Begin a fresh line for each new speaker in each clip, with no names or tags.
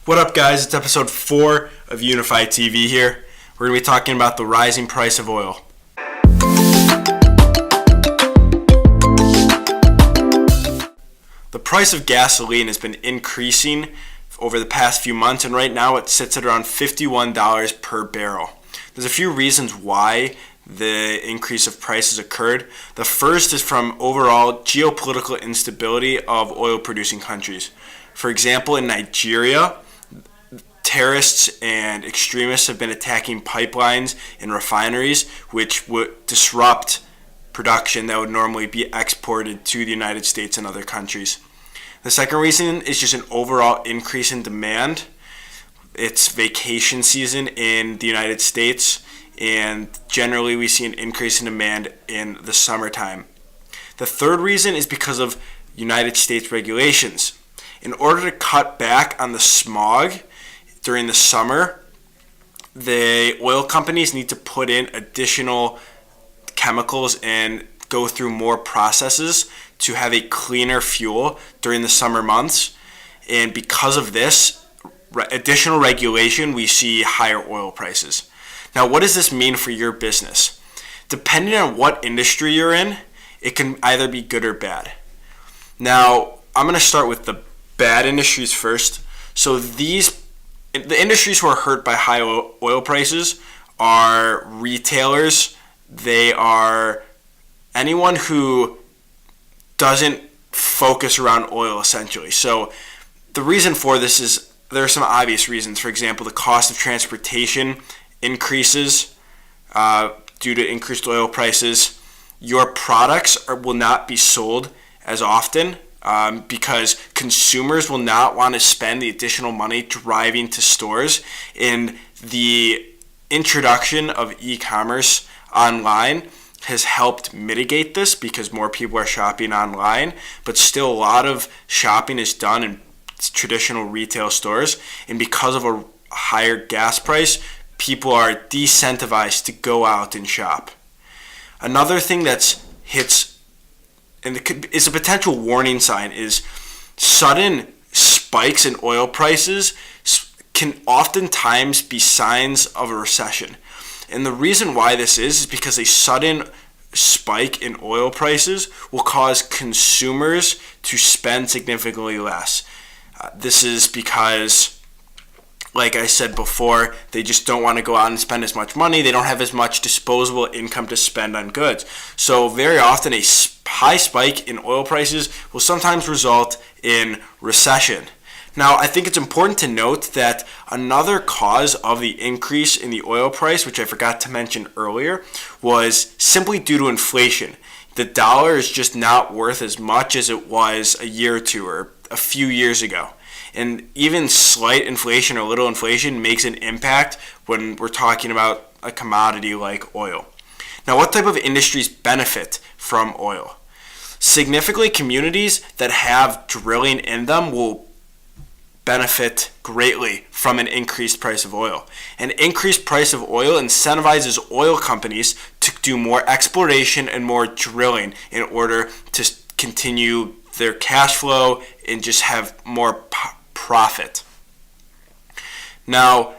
What up, guys? It's episode 4 of UniFiTV here. We're going to be talking about the rising price of oil. The price of gasoline has been increasing over the past few months, and right now it sits at around $51 per barrel. There's a few reasons why the increase of prices occurred. The first is from overall geopolitical instability of oil-producing countries. For example, in Nigeria, terrorists and extremists have been attacking pipelines and refineries, which would disrupt production that would normally be exported to the United States and other countries. The second reason is just an overall increase in demand. It's vacation season in the United States, and generally we see an increase in demand in the summertime. The third reason is because of United States regulations. In order to cut back on the smog during the summer, the oil companies need to put in additional chemicals and go through more processes to have a cleaner fuel during the summer months. And because of this additional regulation, we see higher oil prices. Now, what does this mean for your business? Depending on what industry you're in, it can either be good or bad. Now, I'm going to start with the bad industries first. So the industries who are hurt by high oil prices are retailers. They are anyone who doesn't focus around oil, essentially. So the reason for this is there are some obvious reasons. For example, the cost of transportation increases due to increased oil prices. Your products will not be sold as often because consumers will not want to spend the additional money driving to stores. And the introduction of e-commerce online has helped mitigate this because more people are shopping online, but still a lot of shopping is done in traditional retail stores. And because of a higher gas price, people are decentivized to go out and shop. Another thing that hits and is a potential warning sign is sudden spikes in oil prices can oftentimes be signs of a recession. And the reason why this is because a sudden spike in oil prices will cause consumers to spend significantly less. This is because, like I said before, they just don't want to go out and spend as much money. They don't have as much disposable income to spend on goods. So very often a high spike in oil prices will sometimes result in recession. Now, I think it's important to note that another cause of the increase in the oil price, which I forgot to mention earlier, was simply due to inflation. The dollar is just not worth as much as it was a year or two or a few years ago. And even slight inflation or little inflation makes an impact when we're talking about a commodity like oil. Now, what type of industries benefit from oil? Significantly, communities that have drilling in them will benefit greatly from an increased price of oil. An increased price of oil incentivizes oil companies to do more exploration and more drilling in order to continue their cash flow and just have more profit. Now,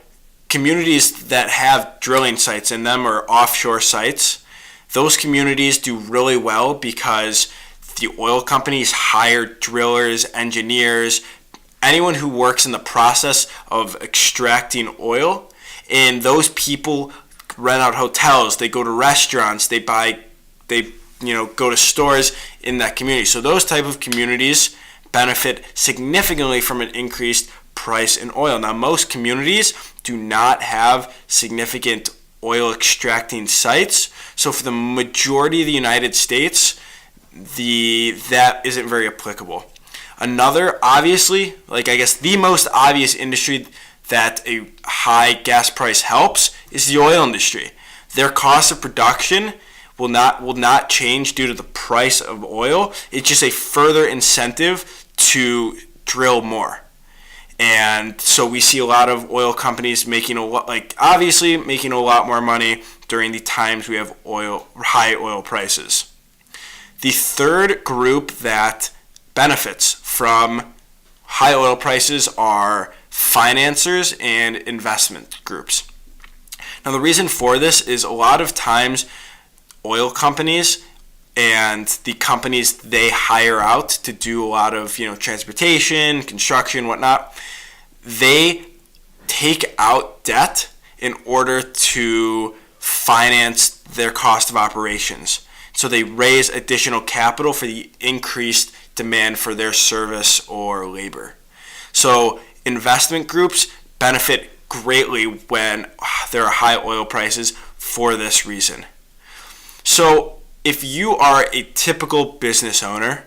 communities that have drilling sites in them or offshore sites, those communities do really well because the oil companies hire drillers, engineers, anyone who works in the process of extracting oil, and those people rent out hotels, they go to restaurants, they go to stores in that community. So those type of communities benefit significantly from an increased price in oil. Now, most communities do not have significant oil extracting sites, so for the majority of the United States, that isn't very applicable. Another, obviously, the most obvious industry that a high gas price helps is the oil industry. Their cost of production will not change due to the price of oil. It's just a further incentive to drill more. And so we see a lot of oil companies making a lot more money during the times we have high oil prices. The third group that benefits from high oil prices are financiers and investment groups. Now, the reason for this is a lot of times oil companies and the companies they hire out to do a lot of transportation, construction, whatnot, they take out debt in order to finance their cost of operations. So they raise additional capital for the increased demand for their service or labor. So investment groups benefit greatly when there are high oil prices for this reason. So if you are a typical business owner,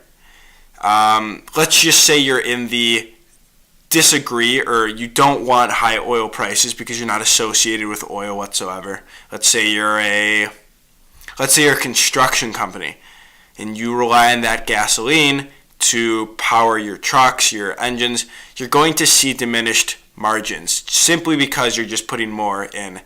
let's just say you're in the disagree or you don't want high oil prices because you're not associated with oil whatsoever. Let's say you're a construction company and you rely on that gasoline to power your trucks, your engines. You're going to see diminished margins simply because you're just putting more in.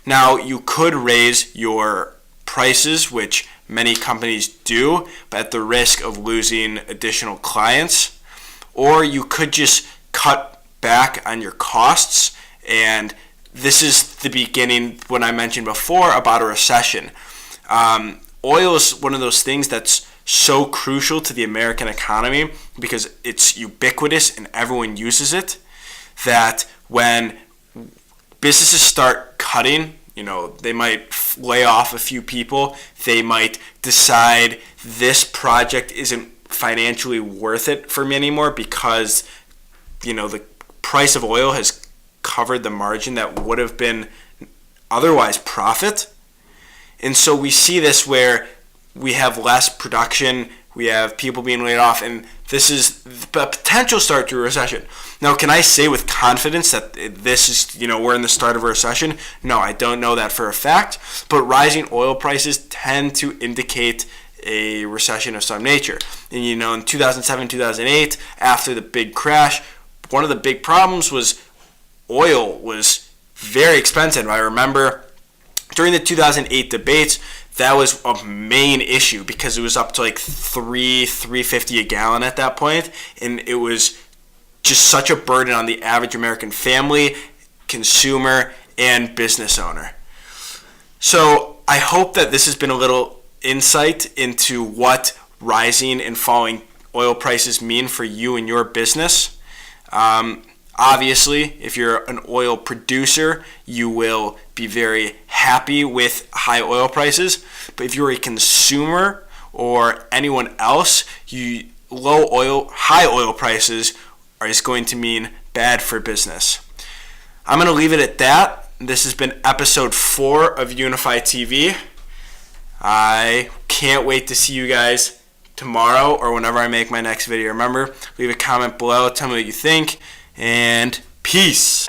Now, you could raise your prices, which many companies do, but at the risk of losing additional clients, or you could just cut back on your costs. And this is the beginning, what I mentioned before about a recession. Oil is one of those things that's so crucial to the American economy because it's ubiquitous and everyone uses it, that when businesses start cutting, they might lay off a few people. They might decide this project isn't financially worth it for me anymore because, the price of oil has covered the margin that would have been otherwise profit. And so we see this where we have less production, we have people being laid off, and this is the potential start to a recession. Now, can I say with confidence that this is, we're in the start of a recession? No, I don't know that for a fact, but rising oil prices tend to indicate a recession of some nature. And, in 2007, 2008, after the big crash, one of the big problems was oil was very expensive. I remember during the 2008 debates, that was a main issue because it was up to like $3.50 a gallon at that point, and it was just such a burden on the average American family, consumer, and business owner. So I hope that this has been a little insight into what rising and falling oil prices mean for you and your business. Obviously, if you're an oil producer, you will be very happy with high oil prices. But if you're a consumer or anyone else, high oil prices is going to mean bad for business. I'm going to leave it at that. This has been episode 4 of UniFiTV. I can't wait to see you guys tomorrow or whenever I make my next video. Remember, leave a comment below. Tell me what you think. And peace.